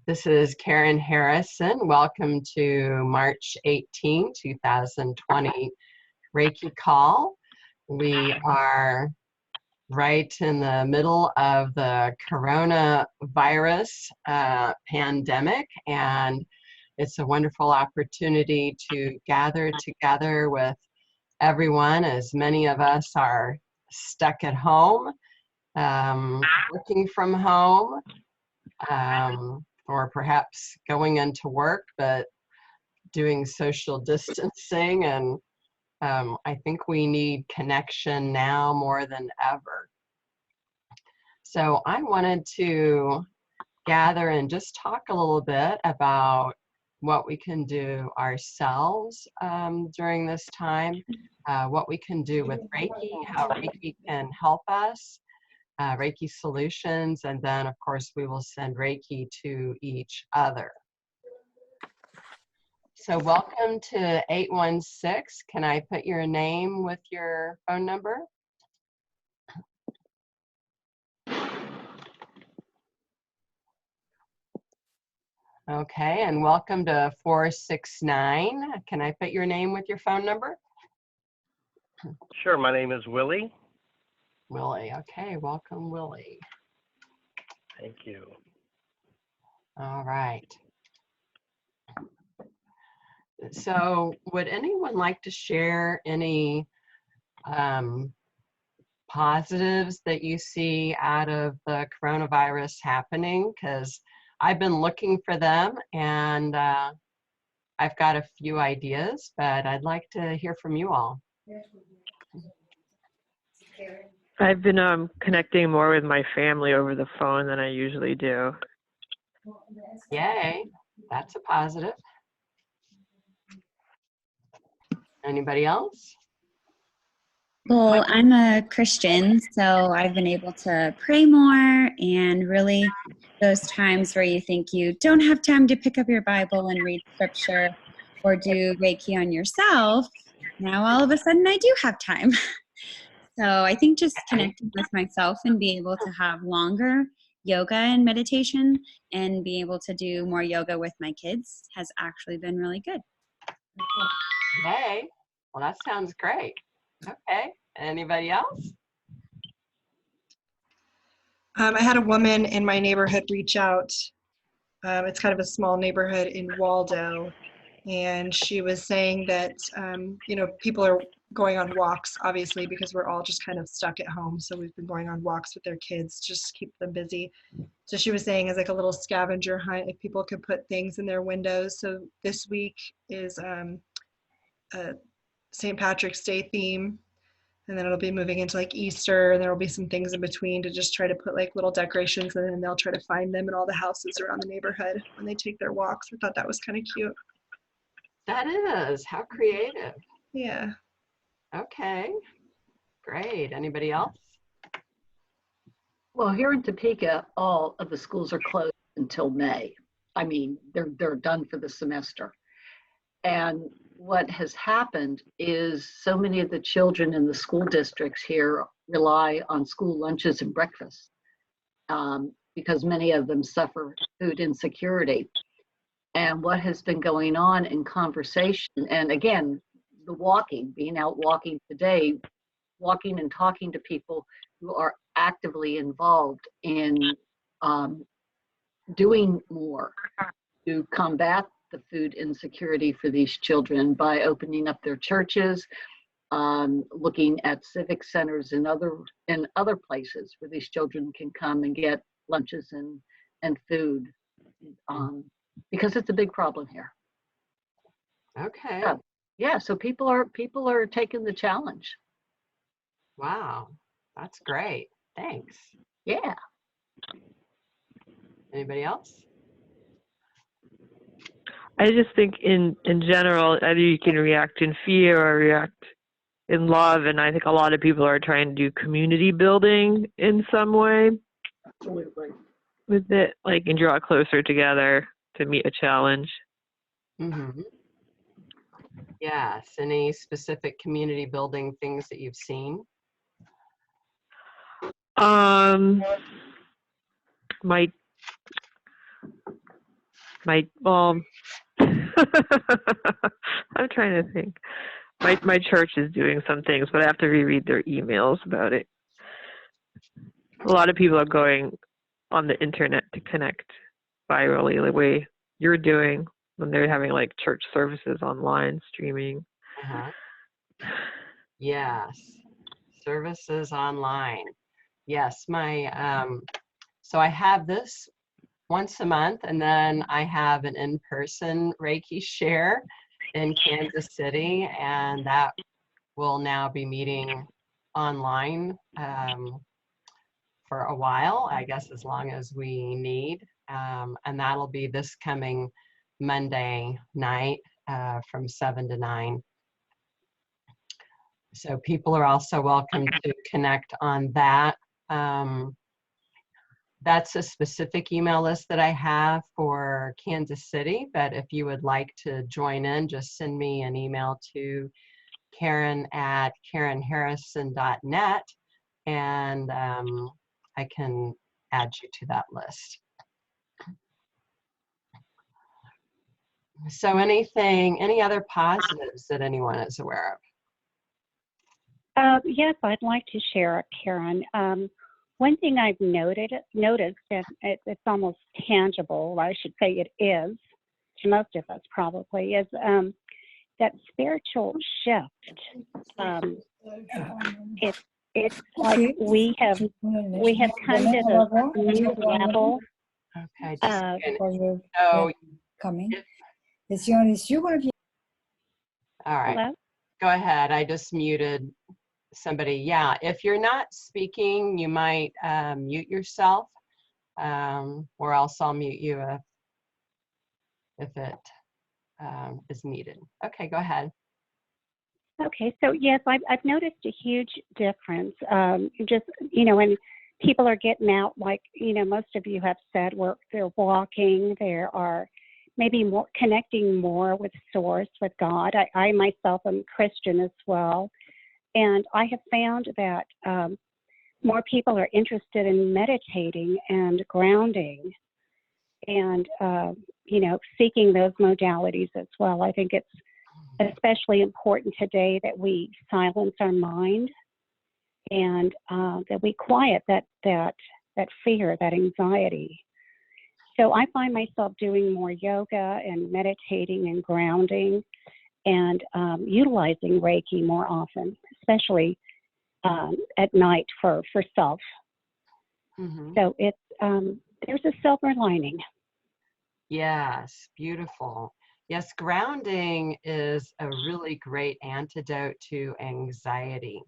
This is Karen Harrison. Welcome to March 18, 2020 Reiki Call. We are right in the middle of the coronavirus pandemic, and it's a wonderful opportunity to gather together with everyone, as many of us are stuck at home, working from home, or perhaps going into work, but doing social distancing. And I think we need connection now more than ever. So I wanted to gather and just talk a little bit about what we can do ourselves during this time, what we can do with Reiki, how Reiki can help us, Reiki solutions, and then of course we will send Reiki to each other. So welcome to 816. Can I put your name with your phone number? Okay, and welcome to 469. Can I put your name with your phone number? Sure, my name is Willie. Willie, okay, welcome Willie. Thank you. All right. So would anyone like to share any positives that you see out of the coronavirus happening? Because I've been looking for them, and I've got a few ideas, but I'd like to hear from you all. I've been connecting more with my family over the phone than I usually do. Yay, that's a positive. Anybody else? Well, I'm a Christian, so I've been able to pray more, and really those times where you think you don't have time to pick up your Bible and read scripture or do Reiki on yourself, now all of a sudden I do have time. So I think just connecting with myself and be able to have longer yoga and meditation and be able to do more yoga with my kids has actually been really good. Hey, well, that sounds great. Okay, anybody else? I had a woman in my neighborhood reach out. It's kind of a small neighborhood in Waldo, and she was saying that, people are going on walks, obviously, because we're all just kind of stuck at home. So we've been going on walks with their kids, just to keep them busy. So she was saying as like a little scavenger hunt, if people could put things in their windows. So this week is a St. Patrick's Day theme. And then it'll be moving into like Easter, and there'll be some things in between to just try to put like little decorations, and then they'll try to find them in all the houses around the neighborhood when they take their walks. I thought that was kind of cute. That is, how creative. Yeah. Okay, great. Anybody else? Well, here in Topeka, all of the schools are closed until May. I mean, they're done for the semester. And what has happened is so many of the children in the school districts here rely on school lunches and breakfast because many of them suffer food insecurity. And what has been going on in conversation, and again, the walking, being out walking today, walking and talking to people who are actively involved in doing more to combat the food insecurity for these children by opening up their churches, looking at civic centers and other places where these children can come and get lunches and food, because it's a big problem here. Okay. Yeah, so people are taking the challenge. Wow, that's great. Thanks. Yeah. Anybody else? I just think in general, either you can react in fear or react in love, and I think a lot of people are trying to do community building in some way. Absolutely. With it, like, and draw closer together to meet a challenge. Mm-hmm. Yes, any specific community building things that you've seen? My Well, I'm trying to think. My church is doing some things, but I have to reread their emails about it. A lot of people are going on the internet to connect virally, the way you're doing when they're having like church services online streaming. Uh-huh. Yes, services online. Yes, so I have this once a month, and then I have an in-person Reiki share in Kansas City, and that will now be meeting online for a while, I guess as long as we need. And that'll be this coming Monday night from 7 to 9. So people are also welcome to connect on that. That's a specific email list that I have for Kansas City, but if you would like to join in, just send me an email to Karen@KarenHarrison.net, and I can add you to that list. So any other positives that anyone is aware of? Yes, I'd like to share, Karen. One thing I've noticed, and it's almost tangible, or I should say it is, to most of us probably, is that spiritual shift. It's like we have come to the new level. Okay, just so coming. all right. Hello? Go ahead. I just muted somebody. Yeah, if you're not speaking, you might mute yourself, or else I'll mute you if it is needed. Okay, go ahead. Okay, so yes, I've noticed a huge difference. Just, when people are getting out, like, most of you have said, they're walking, there are maybe more connecting more with Source, with God. I myself am Christian as well. And I have found that more people are interested in meditating and grounding and, seeking those modalities as well. I think it's especially important today that we silence our mind and that we quiet that fear, that anxiety. So I find myself doing more yoga and meditating and grounding and utilizing Reiki more often, especially at night for self. Mm-hmm. So it's there's a silver lining. Yes, beautiful. Yes, grounding is a really great antidote to anxiety.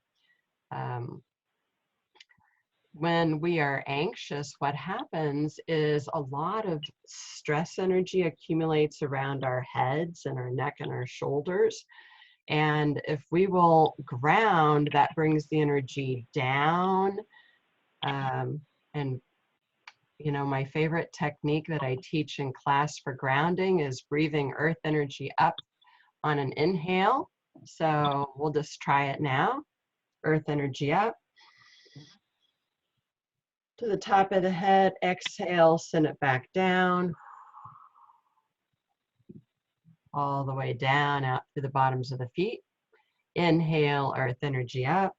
When we are anxious, what happens is a lot of stress energy accumulates around our heads and our neck and our shoulders. And if we will ground, that brings the energy down. And my favorite technique that I teach in class for grounding is breathing earth energy up on an inhale. So we'll just try it now. Earth energy up to the top of the head. Exhale, send it back down. All the way down, out through the bottoms of the feet. Inhale, earth energy up.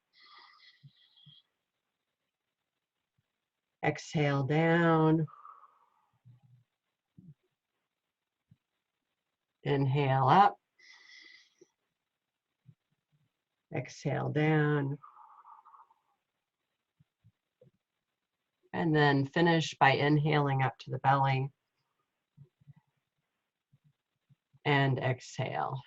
Exhale down. Inhale up. Exhale down. And then finish by inhaling up to the belly. And exhale.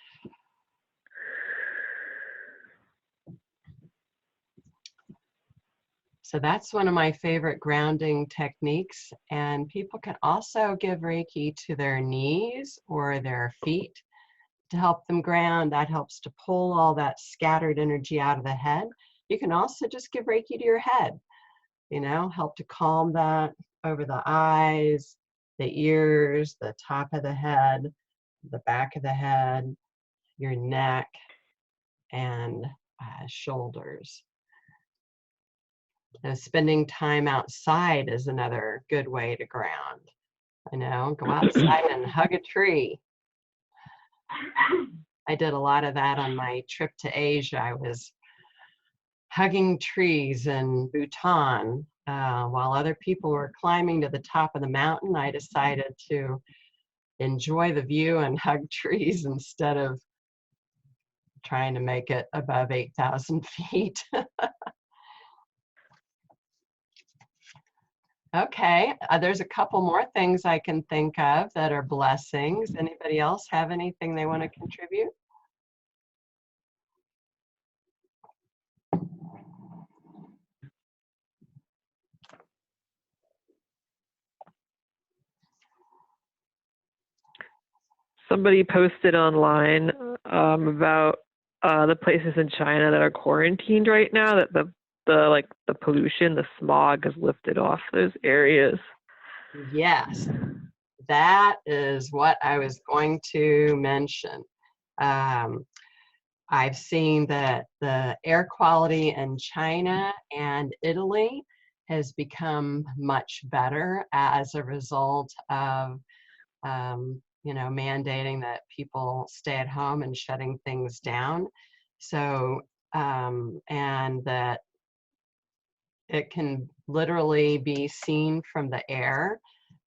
So that's one of my favorite grounding techniques. And people can also give Reiki to their knees or their feet to help them ground. That helps to pull all that scattered energy out of the head. You can also just give Reiki to your head, help to calm that over the eyes, the ears, the top of the head, the back of the head, your neck, and shoulders. Spending time outside is another good way to ground. You know, go outside and hug a tree. I did a lot of that on my trip to Asia. I was hugging trees in Bhutan. While other people were climbing to the top of the mountain, I decided to enjoy the view and hug trees instead of trying to make it above 8,000 feet. Okay, there's a couple more things I can think of that are blessings. Anybody else have anything they want to contribute? Somebody posted online about the places in China that are quarantined right now, that the pollution, the smog has lifted off those areas. Yes, that is what I was going to mention. I've seen that the air quality in China and Italy has become much better as a result of mandating that people stay at home and shutting things down. So, and that it can literally be seen from the air,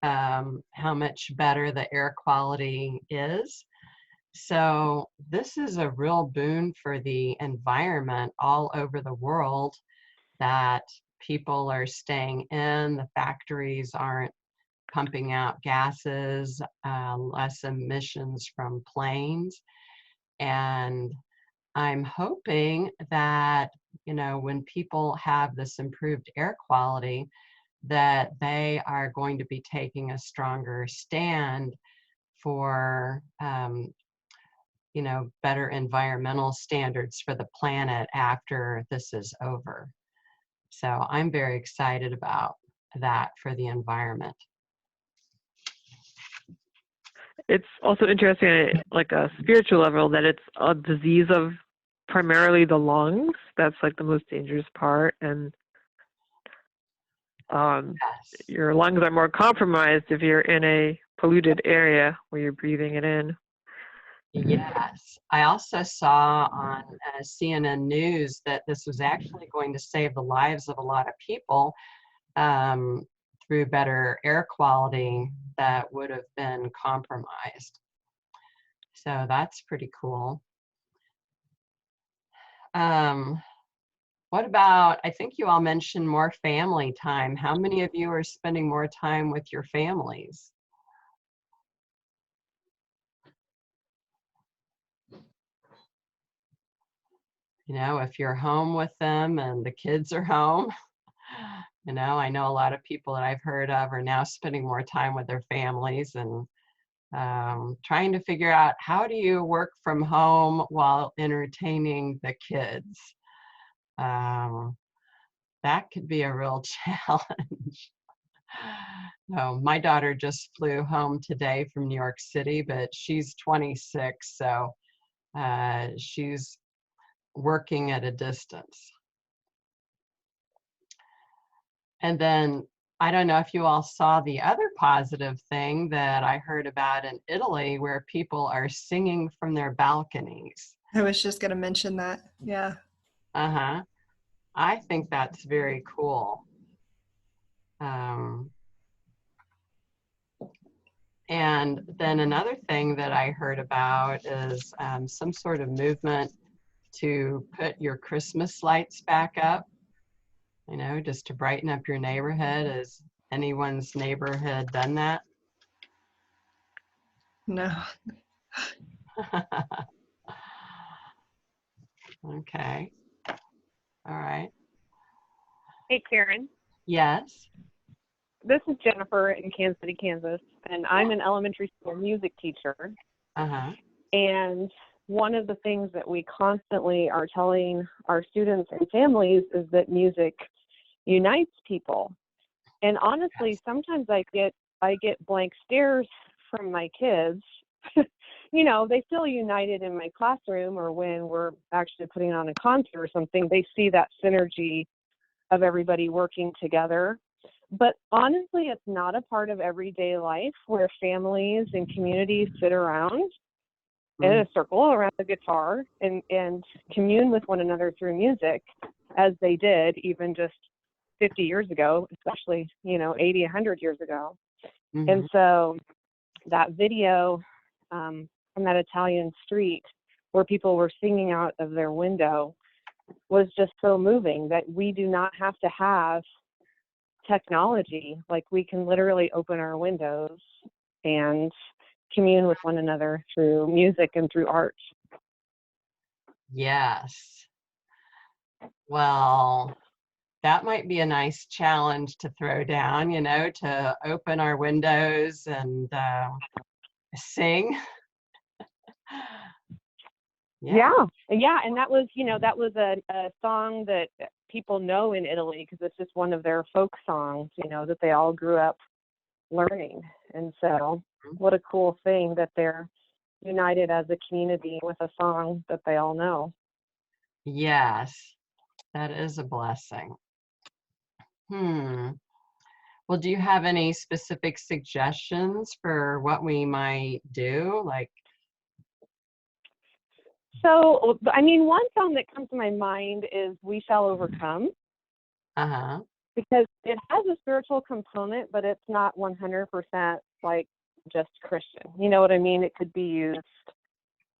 how much better the air quality is. So this is a real boon for the environment all over the world, that people are staying in, the factories aren't pumping out gases, less emissions from planes. And I'm hoping that, when people have this improved air quality, that they are going to be taking a stronger stand for, better environmental standards for the planet after this is over. So I'm very excited about that for the environment. It's also interesting at like a spiritual level that it's a disease of primarily the lungs. That's like the most dangerous part. And Yes. your lungs are more compromised if you're in a polluted area where you're breathing it in. Yes. I also saw on CNN News that this was actually going to save the lives of a lot of people through better air quality that would have been compromised. So that's pretty cool. What about, I think you all mentioned more family time. How many of you are spending more time with your families? If you're home with them and the kids are home, I know a lot of people that I've heard of are now spending more time with their families and trying to figure out, how do you work from home while entertaining the kids? That could be a real challenge. No, my daughter just flew home today from New York City, but she's 26, so she's working at a distance. And then I don't know if you all saw the other positive thing that I heard about in Italy, where people are singing from their balconies. I was just going to mention that. Yeah. Uh-huh. I think that's very cool. And then another thing that I heard about is some sort of movement to put your Christmas lights back up, just to brighten up your neighborhood. Has anyone's neighborhood done that? No. Okay. All right. Hey, Karen. Yes. This is Jennifer in Kansas City, Kansas, and I'm an elementary school music teacher. Uh-huh. And one of the things that we constantly are telling our students and families is that music unites people. And honestly, sometimes I get blank stares from my kids. They feel united in my classroom, or when we're actually putting on a concert or something, they see that synergy of everybody working together. But honestly, it's not a part of everyday life where families and communities sit around in a circle around the guitar and commune with one another through music, as they did even just 50 years ago, especially, 80, 100 years ago. Mm-hmm. And so that video from that Italian street where people were singing out of their window was just so moving that we do not have to have technology. Like, we can literally open our windows and commune with one another through music and through art. Yes. Well, that might be a nice challenge to throw down, to open our windows and sing. Yeah. And that was, a song that people know in Italy because it's just one of their folk songs, that they all grew up learning. And so what a cool thing that they're united as a community with a song that they all know. Yes, that is a blessing. Well, do you have any specific suggestions for what we might do? So, one song that comes to my mind is We Shall Overcome. Because it has a spiritual component, but it's not 100% like just Christian. You know what I mean? It could be used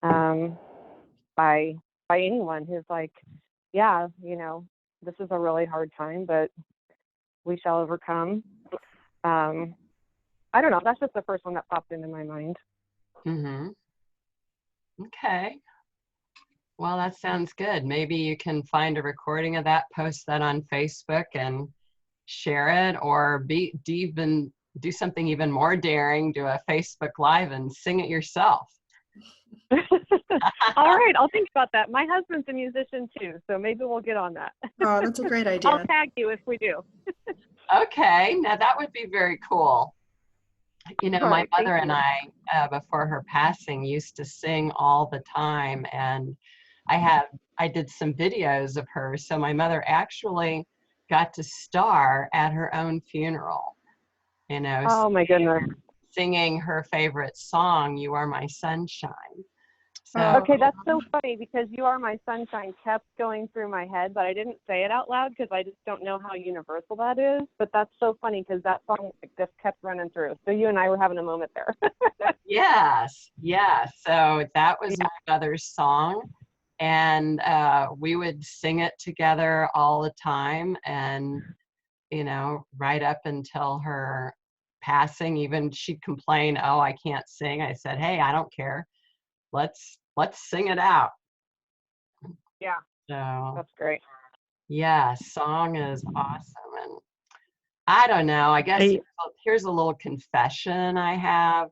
by anyone who's like, yeah, this is a really hard time, but we shall overcome. I don't know. That's just the first one that popped into my mind. Okay. Well, that sounds good. Maybe you can find a recording of that, post that on Facebook and share it, or do something even more daring, do a Facebook Live and sing it yourself. All right, I'll think about that. My husband's a musician too, so maybe we'll get on that. Oh, that's a great idea. I'll tag you if we do. Okay, now that would be very cool. My mother and I, before her passing, used to sing all the time, and I did some videos of her. So my mother actually got to star at her own funeral, Oh my goodness. singing her favorite song, You Are My Sunshine. So, okay, that's so funny because You Are My Sunshine kept going through my head, but I didn't say it out loud because I just don't know how universal that is. But that's so funny because that song just kept running through. So you and I were having a moment there. Yes. So that was my mother's song. And we would sing it together all the time. And, right up until her passing, even she'd complain, oh, I can't sing. I said, hey, I don't care. Let's sing it out. Yeah. So that's great. Yeah, song is awesome. And I don't know, I guess here's a little confession I have.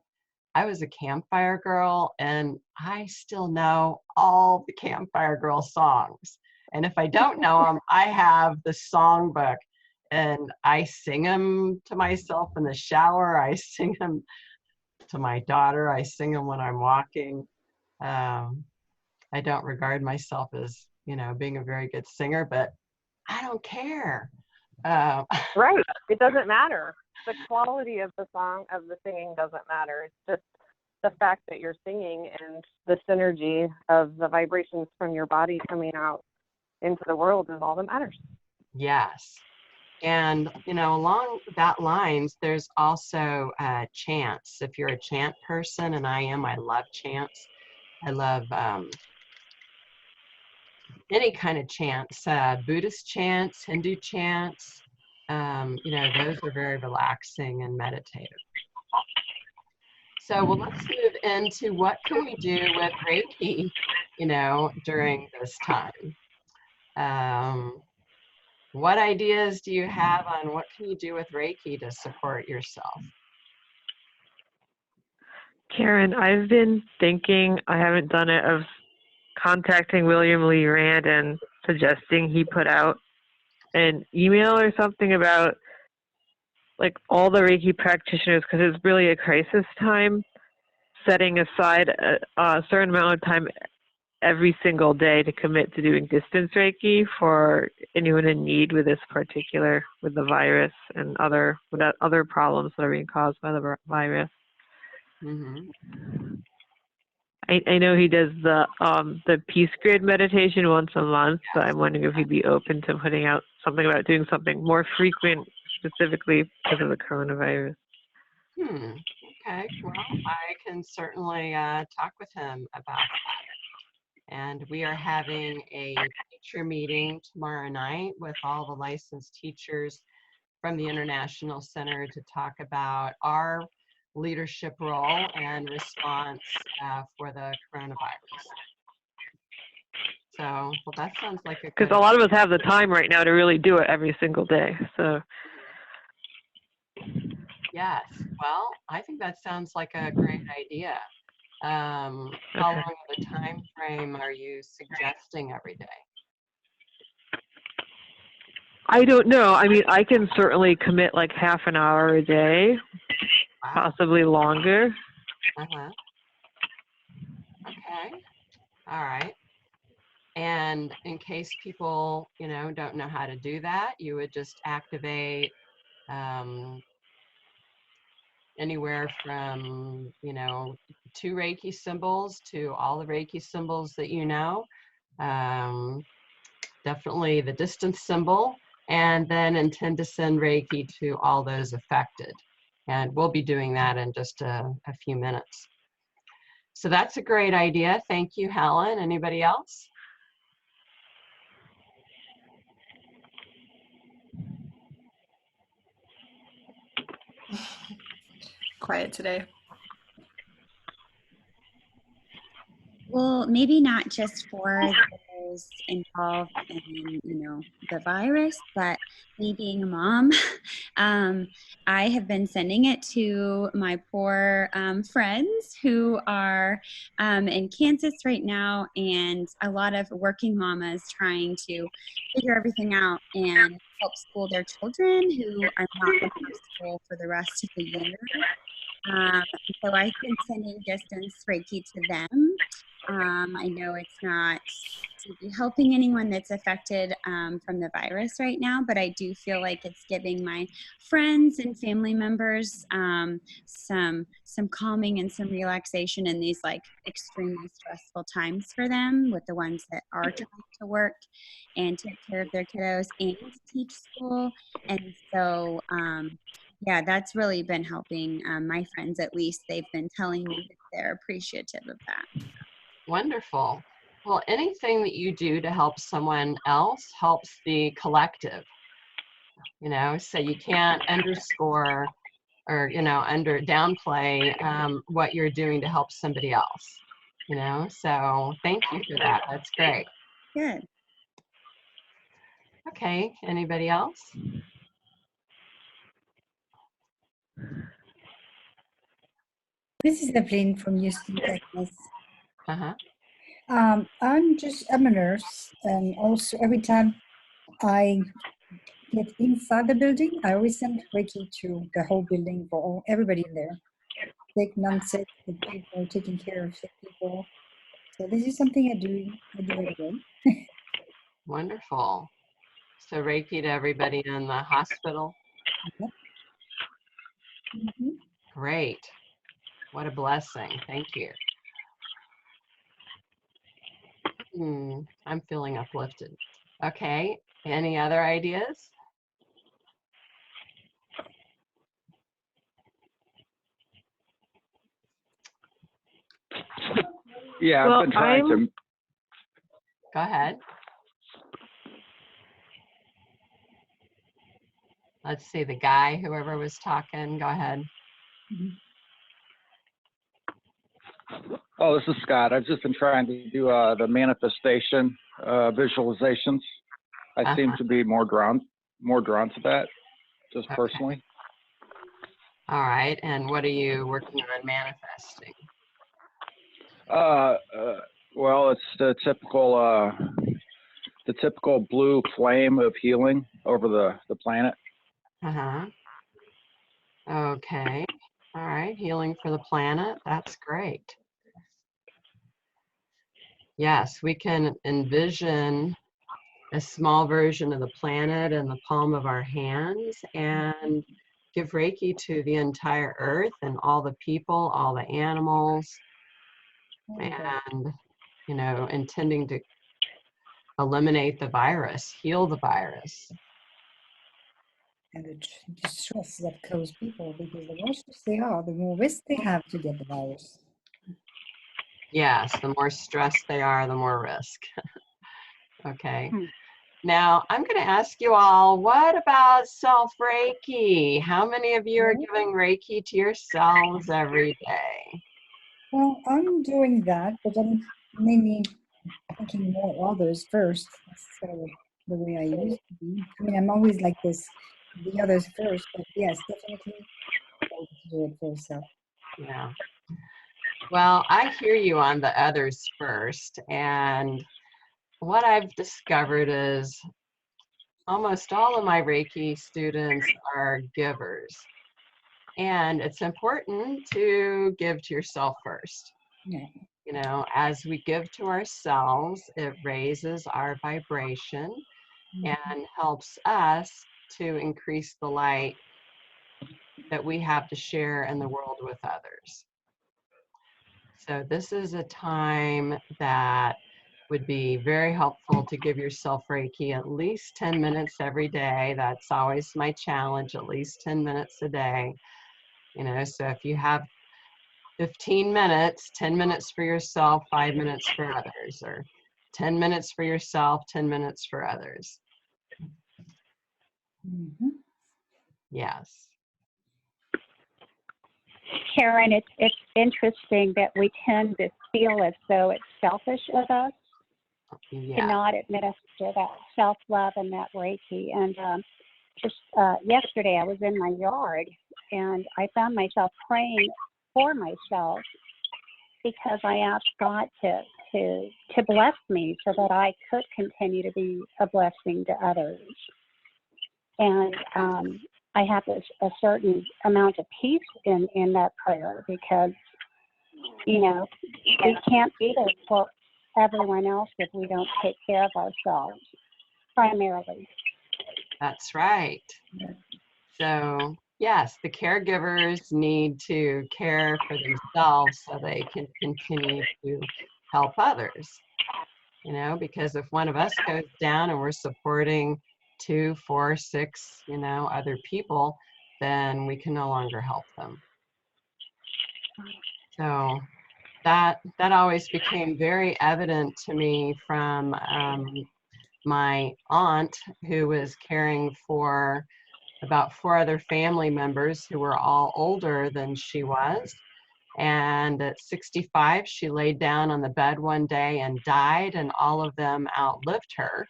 I was a Campfire Girl, and I still know all the Campfire Girl songs. And if I don't know them, I have the songbook, and I sing them to myself in the shower. I sing them to my daughter. I sing them when I'm walking. I don't regard myself as, being a very good singer, but I don't care. Right. It doesn't matter. The quality of the song, of the singing doesn't matter. It's just the fact that you're singing and the synergy of the vibrations from your body coming out into the world is all that matters. Yes. And, along that lines, there's also chants. If you're a chant person, and I love chants. I love any kind of chants, Buddhist chants, Hindu chants. Those are very relaxing and meditative. So, well, let's move into what can we do with Reiki, during this time. What ideas do you have on what can you do with Reiki to support yourself? Karen, I've been thinking, I haven't done it, of contacting William Lee Rand and suggesting he put out an email or something about like all the Reiki practitioners, because it's really a crisis time, setting aside a certain amount of time every single day to commit to doing distance Reiki for anyone in need with this particular, with the virus and other problems that are being caused by the virus. Mm-hmm. I know he does the peace grid meditation once a month, but I'm wondering if he'd be open to putting out something about doing something more frequent, specifically because of the coronavirus. Okay. Well, I can certainly talk with him about that. And we are having a teacher meeting tomorrow night with all the licensed teachers from the International Center to talk about our leadership role and response for the coronavirus. So, well, that sounds like a good. Because a lot of us have the time right now to really do it every single day. So. Yes. Well, I think that sounds like a great idea. How long of a time frame are you suggesting every day? I don't know. I mean, I can certainly commit like half an hour a day, possibly longer. Uh-huh. Okay. All right. And in case people, don't know how to do that, you would just activate anywhere from, 2 Reiki symbols to all the Reiki symbols that you know. Definitely the distance symbol, and then intend to send Reiki to all those affected. And we'll be doing that in just a few minutes. So that's a great idea. Thank you, Helen. Anybody else? Quiet today. Well, maybe not just for those involved in, the virus, but me being a mom, I have been sending it to my poor friends who are in Kansas right now, and a lot of working mamas trying to figure everything out and help school their children who are not going to school for the rest of the year. So I've been sending distance Reiki to them. I know it's not to be helping anyone that's affected from the virus right now, but I do feel like it's giving my friends and family members some calming and some relaxation in these like extremely stressful times for them, with the ones that are trying to work and take care of their kiddos and teach school. And so yeah, that's really been helping my friends. At least they've been telling me that they're appreciative of that. Wonderful. Well, anything that you do to help someone else helps the collective, so you can't underscore or, downplay what you're doing to help somebody else, so thank you for that. That's great. Good. Okay, anybody else? This is Evelyn from Houston, Texas. Uh-huh. I'm a nurse, and also every time I get inside the building, I always send Reiki to the whole building for everybody in there. Sick, non-sick, the people taking care of sick people. So this is something I do every day. Wonderful. So Reiki to everybody in the hospital. Yep. Mm-hmm. Great. What a blessing. Thank you. I'm feeling uplifted. Okay. Any other ideas? Yeah, Well, I've been trying to. Go ahead. Let's see, the guy, whoever was talking, go ahead. Oh, this is Scott. I've just been trying to do the manifestation visualizations. I seem to be more drawn to that, just personally. All right. And what are you working on manifesting? Well, it's the typical blue flame of healing over the planet. Uh-huh. Okay. All right. Healing for the planet. That's great. Yes, we can envision a small version of the planet in the palm of our hands and give Reiki to the entire earth and all the people, all the animals, and, you know, intending to eliminate the virus, heal the virus. And the stress that cause people, because the more stressed they are, the more risk they have to get the virus. Yes, the more stressed they are, the more risk. Okay. Now, I'm going to ask you all, what about self-Reiki? How many of you are giving Reiki to yourselves every day? Well, I'm doing that, but I'm mainly thinking more others first. That's kind of the way I used to be. I mean, I'm always like this, the others first, but yes, definitely always do it for yourself. Yeah. Well, I hear you on the others first, and what I've discovered is almost all of my Reiki students are givers. And it's important to give to yourself first. Yeah. You know, as we give to ourselves, it raises our vibration and helps us to increase the light that we have to share in the world with others. So this is a time that would be very helpful to give yourself Reiki at least 10 minutes every day. That's always my challenge, at least 10 minutes a day. You know, so if you have 15 minutes, 10 minutes for yourself, 5 minutes for others, or 10 minutes for yourself, 10 minutes for others. Yes. Karen, it's interesting that we tend to feel as though it's selfish of us to Yeah. not administer that self-love and that Reiki. And just yesterday, I was in my yard, and I found myself praying for myself because I asked God to bless me so that I could continue to be a blessing to others. And I have a certain amount of peace in that prayer because, you know, we can't be there for everyone else if we don't take care of ourselves, primarily. That's right. So, yes, the caregivers need to care for themselves so they can continue to help others. You know, because if one of us goes down and we're supporting 2, 4, 6, you know, other people, then we can no longer help them. So that always became very evident to me from my aunt, who was caring for about 4 other family members who were all older than she was. And at 65, she laid down on the bed one day and died, and all of them outlived her.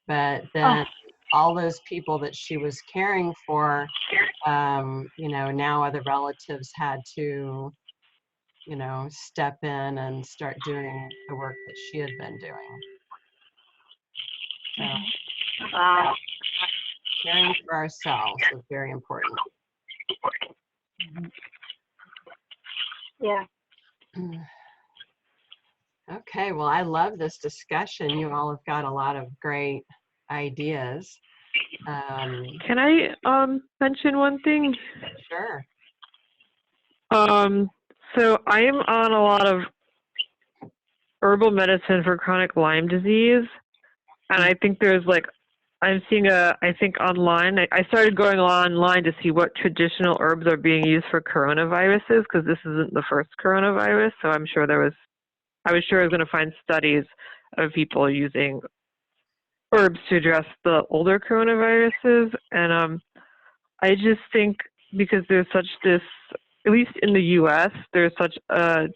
But then all those people that she was caring for, you know, now other relatives had to, you know, step in and start doing the work that she had been doing. So caring for ourselves is very important. Yeah. Okay, well, I love this discussion. You all have got a lot of great ideas. Can I mention one thing? Sure. So I am on a lot of herbal medicine for chronic Lyme disease, and I think there's like, I'm seeing I think online, I started going online to see what traditional herbs are being used for coronaviruses, because this isn't the first coronavirus, so I was sure I was going to find studies of people using herbs to address the older coronaviruses, and I just think because there's such this, at least in the U.S., there's such a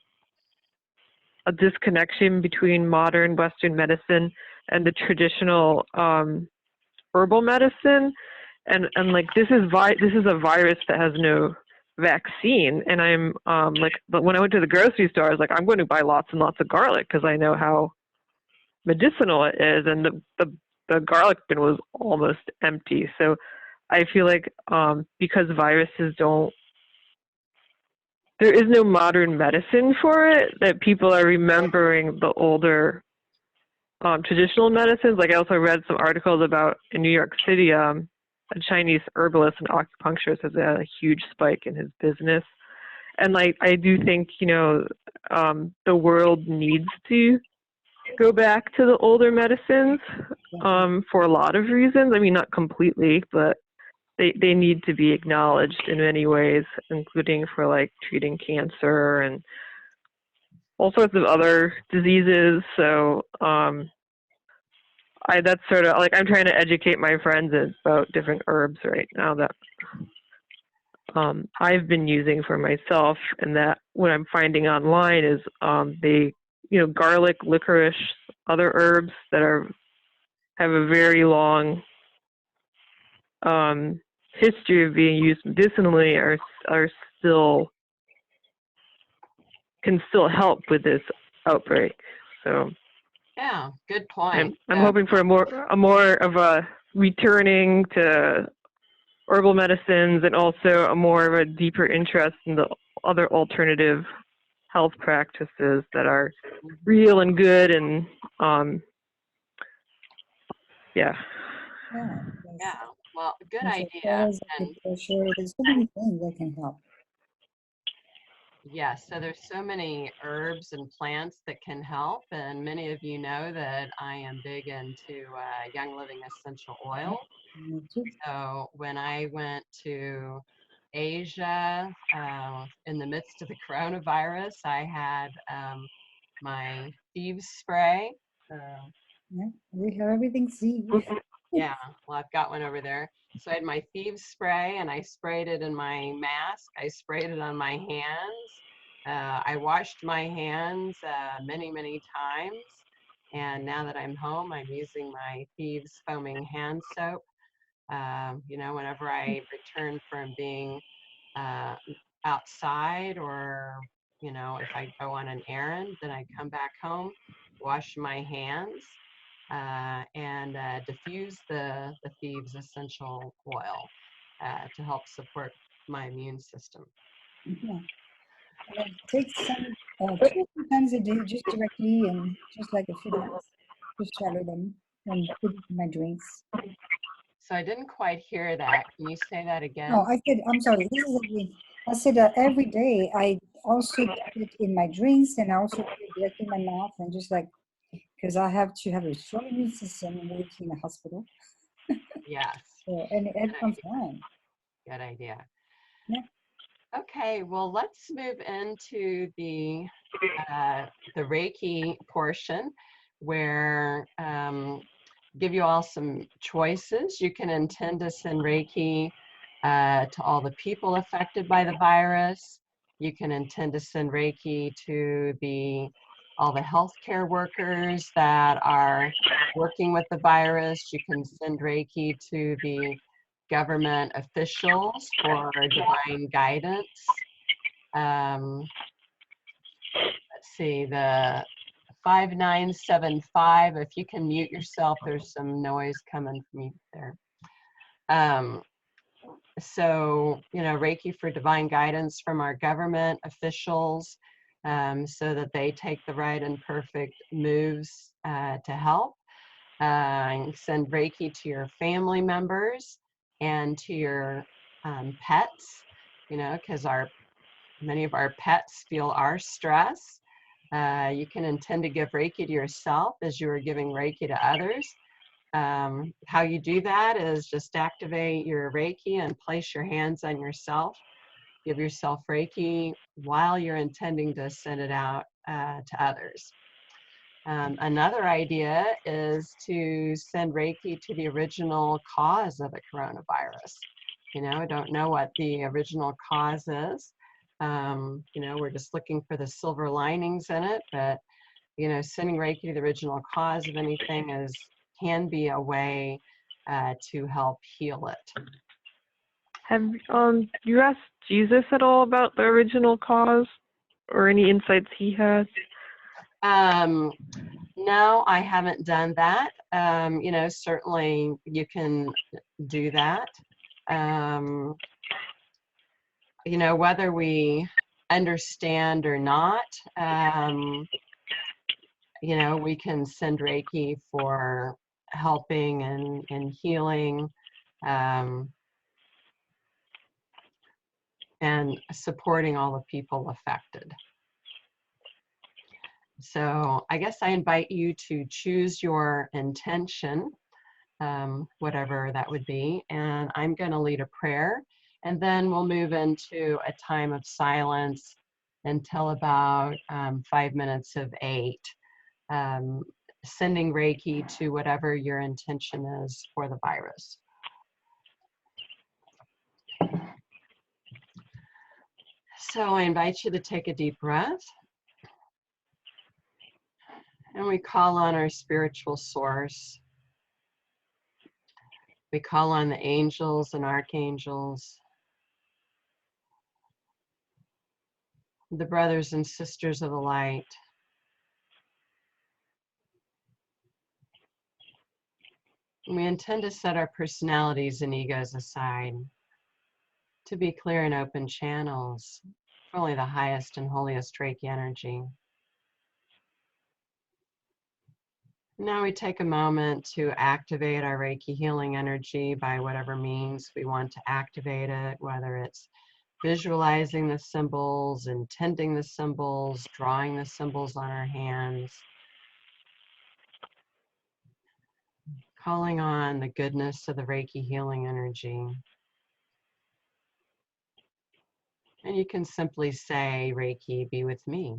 disconnection between modern Western medicine and the traditional herbal medicine, and like this is a virus that has no vaccine, and I'm but when I went to the grocery store, I was like, I'm going to buy lots and lots of garlic because I know how medicinal it is, and the garlic bin was almost empty. So I feel like because viruses don't there is no modern medicine for it, that people are remembering the older traditional medicines. Like I also read some articles about in New York City, a Chinese herbalist and acupuncturist has had a huge spike in his business. And like, I do think, you know, the world needs to go back to the older medicines for a lot of reasons. I mean, not completely, but they need to be acknowledged in many ways, including for like treating cancer and all sorts of other diseases. So that's sort of like, I'm trying to educate my friends about different herbs right now that I've been using for myself, and that what I'm finding online is they, you know, garlic, licorice, other herbs that have a very long history of being used medicinally are still can still help with this outbreak. So Yeah, good point. I'm hoping for a more of a returning to herbal medicines, and also a more of a deeper interest in the other alternative health practices that are real and good. And Yeah. yeah, well, good There's idea. And acupressure. There's so many things that can help. yes, so there's so many herbs and plants that can help, and many of you know that I am big into Young Living essential oil. Me too. So when I went to Asia in the midst of the coronavirus, I had my thieves spray. Yeah, we have everything seen. Yeah, well, I've got one over there. So I had my thieves spray, and I sprayed it in my mask. I sprayed it on my hands. I washed my hands many, many times. And now that I'm home, I'm using my thieves foaming hand soap. You know, whenever I return from being outside, or, you know, if I go on an errand, then I come back home, wash my hands, and diffuse the thieves essential oil to help support my immune system. Yeah. And I take some 2 or 3 times a day, just directly, and just like a few minutes, just swallow them and put it in my drinks. So I didn't quite hear that. Can you say that again? No, I said, I'm sorry, this is again. I said every day I also put it in my drinks, and I also put it directly in my mouth, and just like, because I have to have a strong immune system working in a hospital. Yes. So, and it comes fine. Good idea. Yeah. Okay, well, let's move into the Reiki portion, where give you all some choices. You can intend to send Reiki to all the people affected by the virus. You can intend to send Reiki to all the healthcare workers that are working with the virus. You can send Reiki to the government officials for divine guidance. Let's see, the 5975, if you can mute yourself, there's some noise coming from you there. So, you know, Reiki for divine guidance from our government officials, so that they take the right and perfect moves to help. Send Reiki to your family members and to your pets, you know, because many of our pets feel our stress. You can intend to give Reiki to yourself as you are giving Reiki to others. How you do that is just activate your Reiki and place your hands on yourself. Give yourself Reiki while you're intending to send it out to others. Another idea is to send Reiki to the original cause of the coronavirus. You know, I don't know what the original cause is. You know, we're just looking for the silver linings in it, but, you know, sending Reiki to the original cause of anything can be a way to help heal it. Have you asked Jesus at all about the original cause, or any insights he has? No, I haven't done that. You know, certainly you can do that. You know, whether we understand or not, you know, we can send Reiki for helping and healing, and supporting all the people affected. So I guess I invite you to choose your intention, whatever that would be, and I'm going to lead a prayer, and then we'll move into a time of silence until about 5 minutes of 8, sending Reiki to whatever your intention is for the virus. So I invite you to take a deep breath, and we call on our spiritual source. We call on the angels and archangels, the brothers and sisters of the light. We intend to set our personalities and egos aside to be clear and open channels for only the highest and holiest Reiki energy. Now we take a moment to activate our Reiki healing energy by whatever means we want to activate it, whether it's visualizing the symbols, intending the symbols, drawing the symbols on our hands, calling on the goodness of the Reiki healing energy. And you can simply say, Reiki, be with me.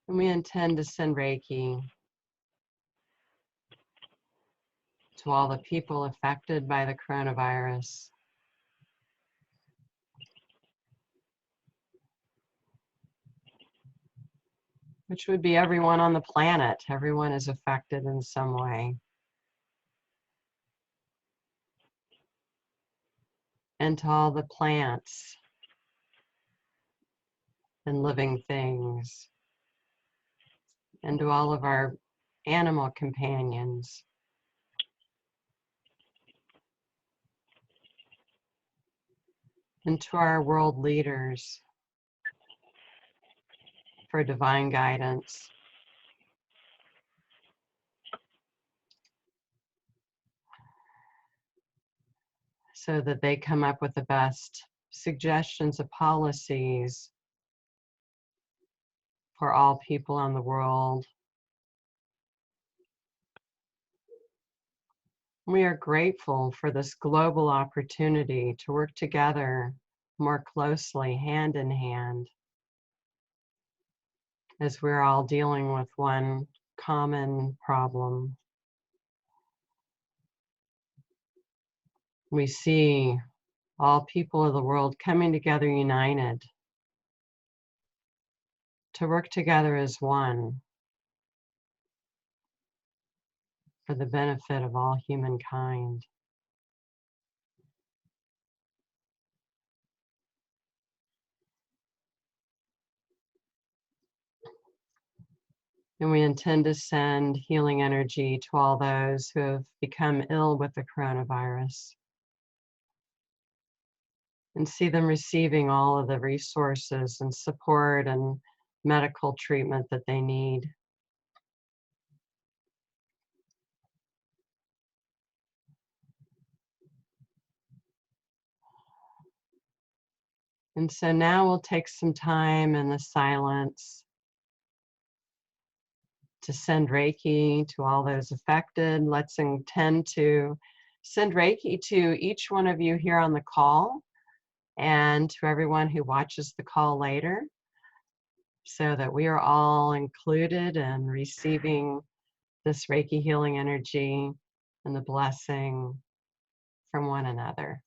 And we intend to send Reiki to all the people affected by the coronavirus, which would be everyone on the planet. Everyone is affected in some way. And to all the plants and living things, and to all of our animal companions, and to our world leaders for divine guidance. So that they come up with the best suggestions of policies for all people on the world. We are grateful for this global opportunity to work together more closely, hand in hand, as we're all dealing with one common problem. We see all people of the world coming together united to work together as one for the benefit of all humankind. And we intend to send healing energy to all those who have become ill with the coronavirus, and see them receiving all of the resources and support and medical treatment that they need. And so now we'll take some time in the silence to send Reiki to all those affected. Let's intend to send Reiki to each one of you here on the call and to everyone who watches the call later, so that we are all included in receiving this Reiki healing energy and the blessing from one another.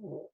Oh,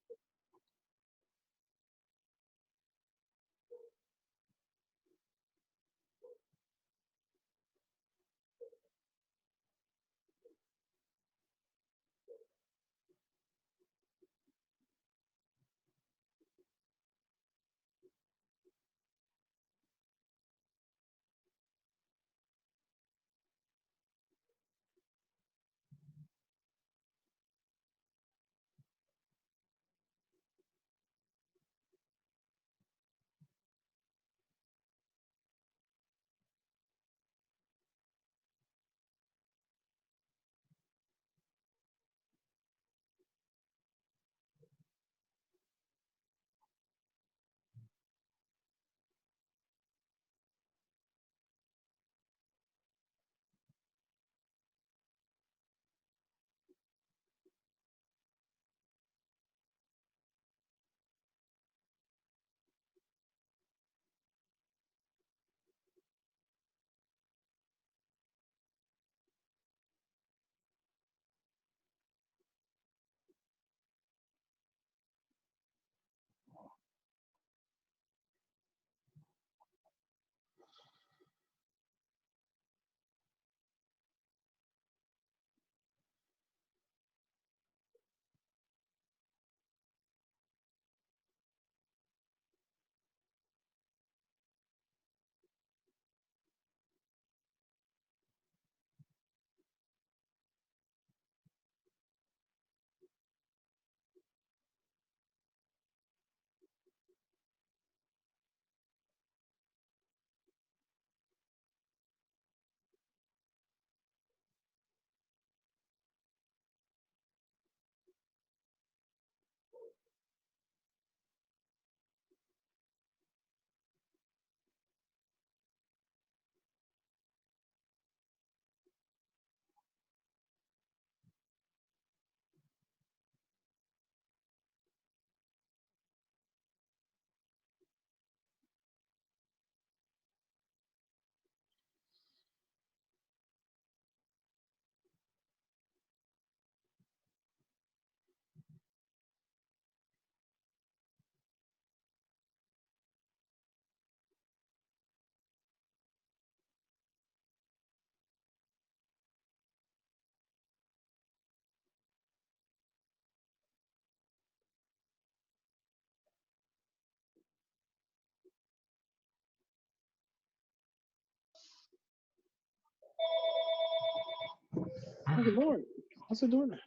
Lord, how's it doing that?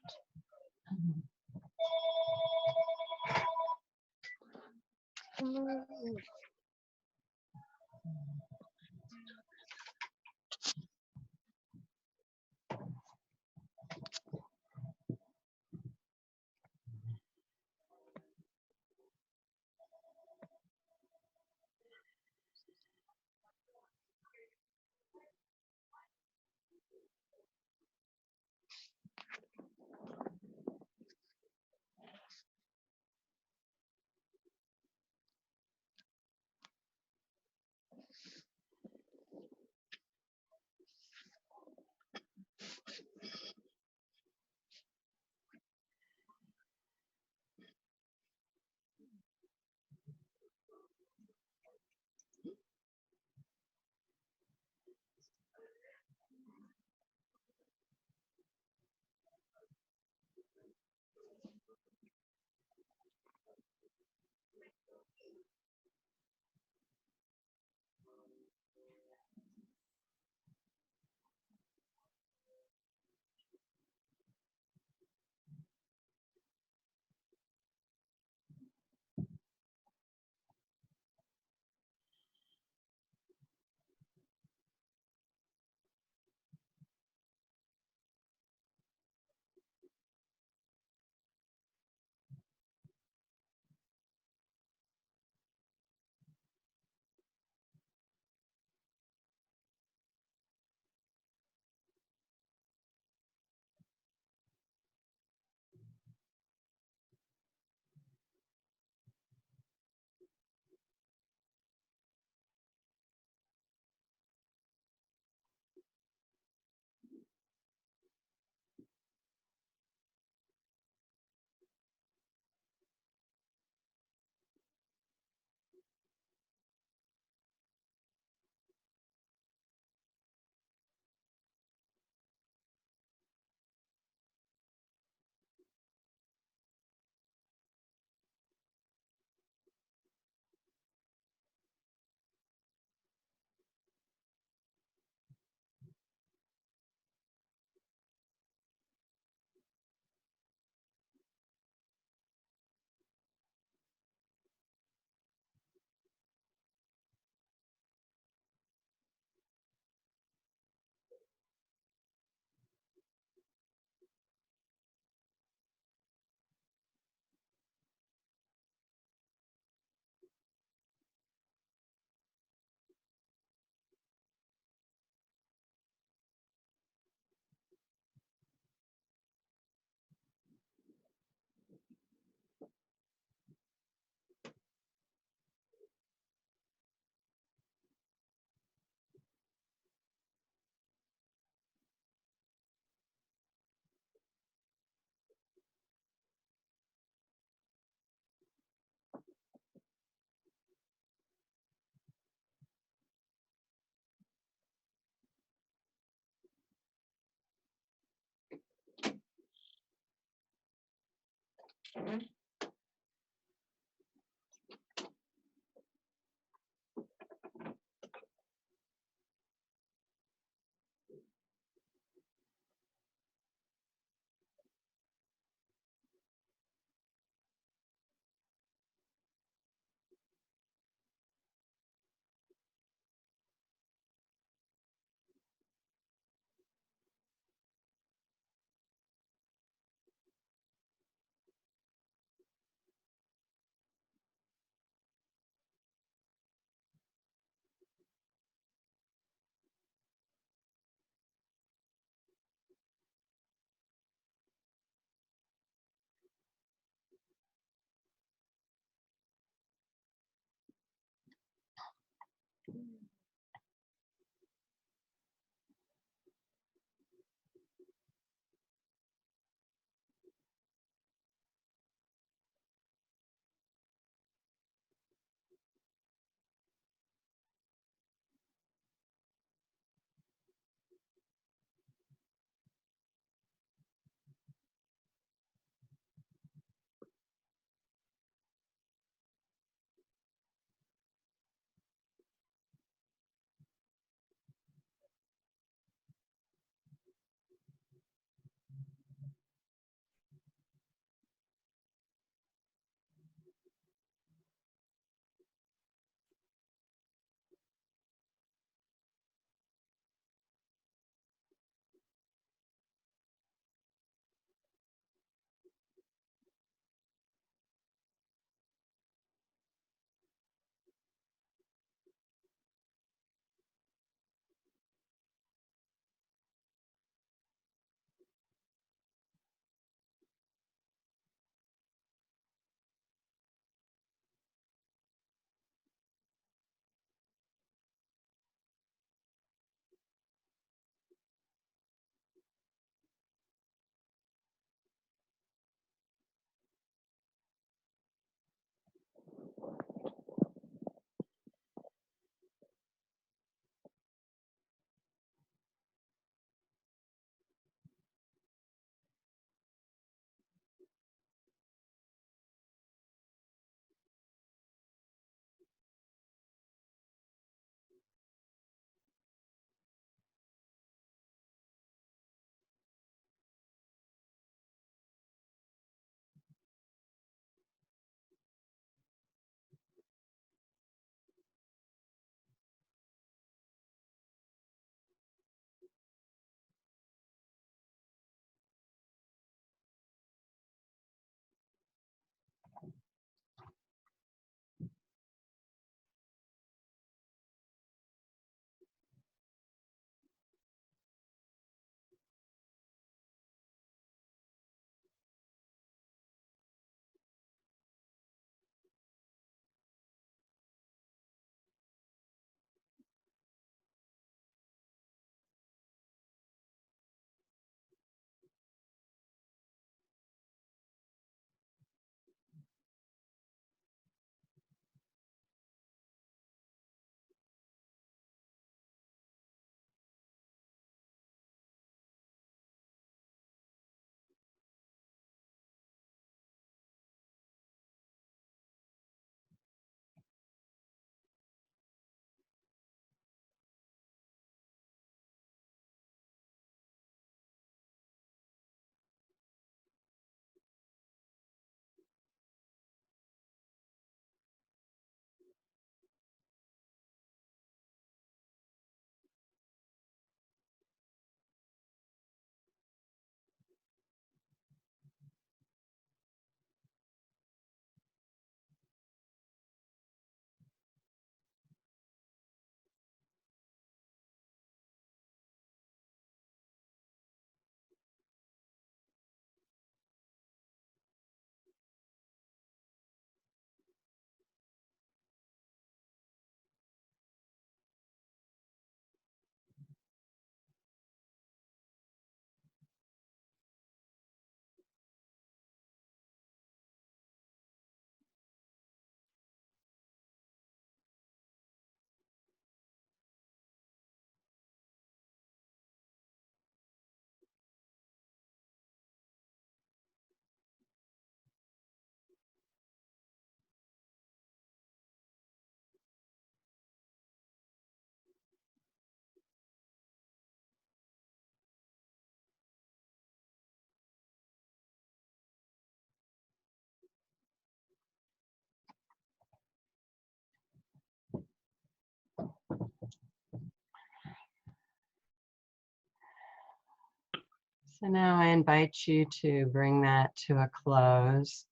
So now I invite you to bring that to a close.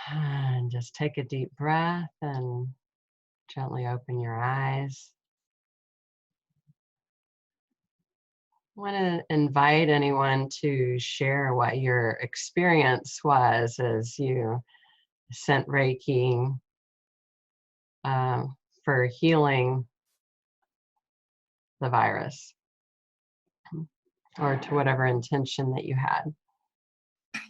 And just take a deep breath and gently open your eyes. I want to invite anyone to share what your experience was as you sent Reiki for healing the virus, or to whatever intention that you had.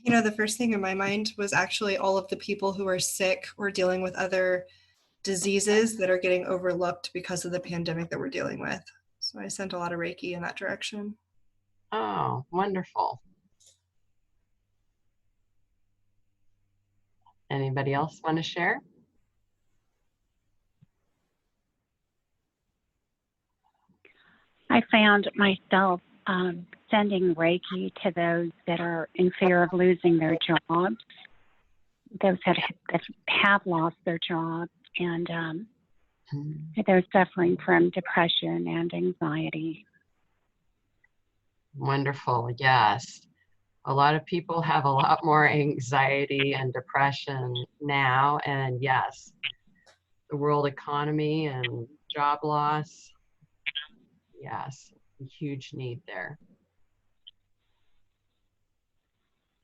You know, the first thing in my mind was actually all of the people who are sick or dealing with other diseases that are getting overlooked because of the pandemic that we're dealing with. So I sent a lot of Reiki in that direction. Oh, wonderful. Anybody else want to share? I found myself sending Reiki to those that are in fear of losing their jobs, those that have lost their jobs, and they're suffering from depression and anxiety. Wonderful, yes. A lot of people have a lot more anxiety and depression now, and yes, the world economy and job loss, yes, a huge need there.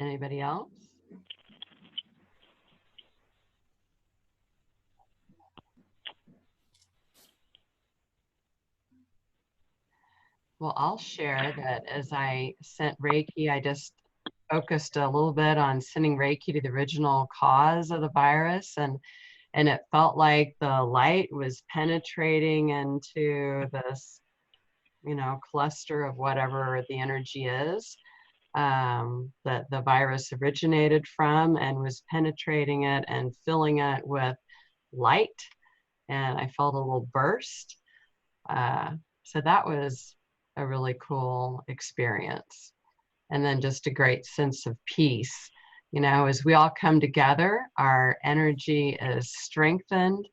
Anybody else? Well, I'll share that as I sent Reiki, I just focused a little bit on sending Reiki to the original cause of the virus, and it felt like the light was penetrating into this, you know, cluster of whatever the energy is that the virus originated from, and was penetrating it and filling it with light. And I felt a little burst. So that was a really cool experience. And then just a great sense of peace. You know, as we all come together, our energy is strengthened.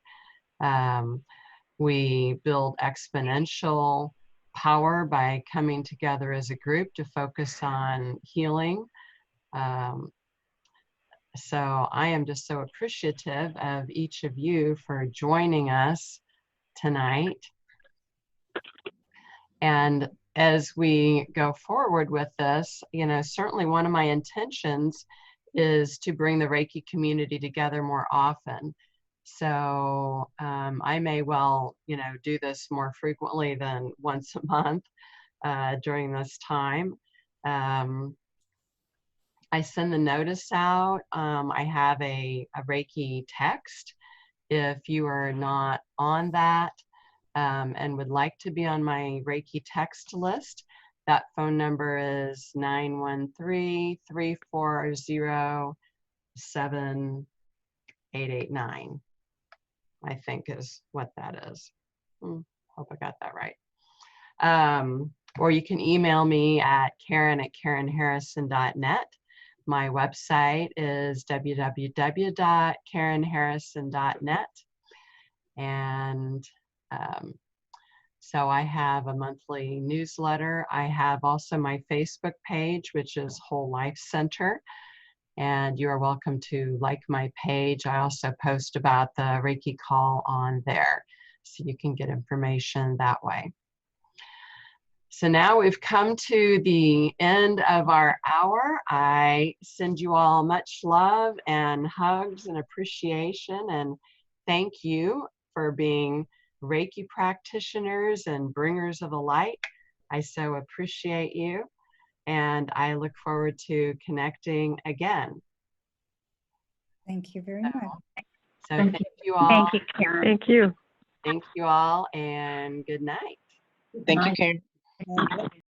We build exponential power by coming together as a group to focus on healing. So I am just so appreciative of each of you for joining us tonight. And as we go forward with this, you know, certainly one of my intentions is to bring the Reiki community together more often. So I may well, you know, do this more frequently than once a month during this time. I send the notice out. I have a Reiki text. If you are not on that and would like to be on my Reiki text list, that phone number is 913-340-7889. I think is what that is. Hope I got that right. Or you can email me at Karen@KarenHarrison.net. My website is www.karenharrison.net. And so I have a monthly newsletter. I have also my Facebook page, which is Whole Life Center. And you are welcome to like my page. I also post about the Reiki call on there, so you can get information that way. So now we've come to the end of our hour. I send you all much love and hugs and appreciation, and thank you for being Reiki practitioners and bringers of the light. I so appreciate you, and I look forward to connecting again. Thank you very much. So thank you all. Thank you, Karen. Thank you. Thank you all, and good night. Thank you, Karen. And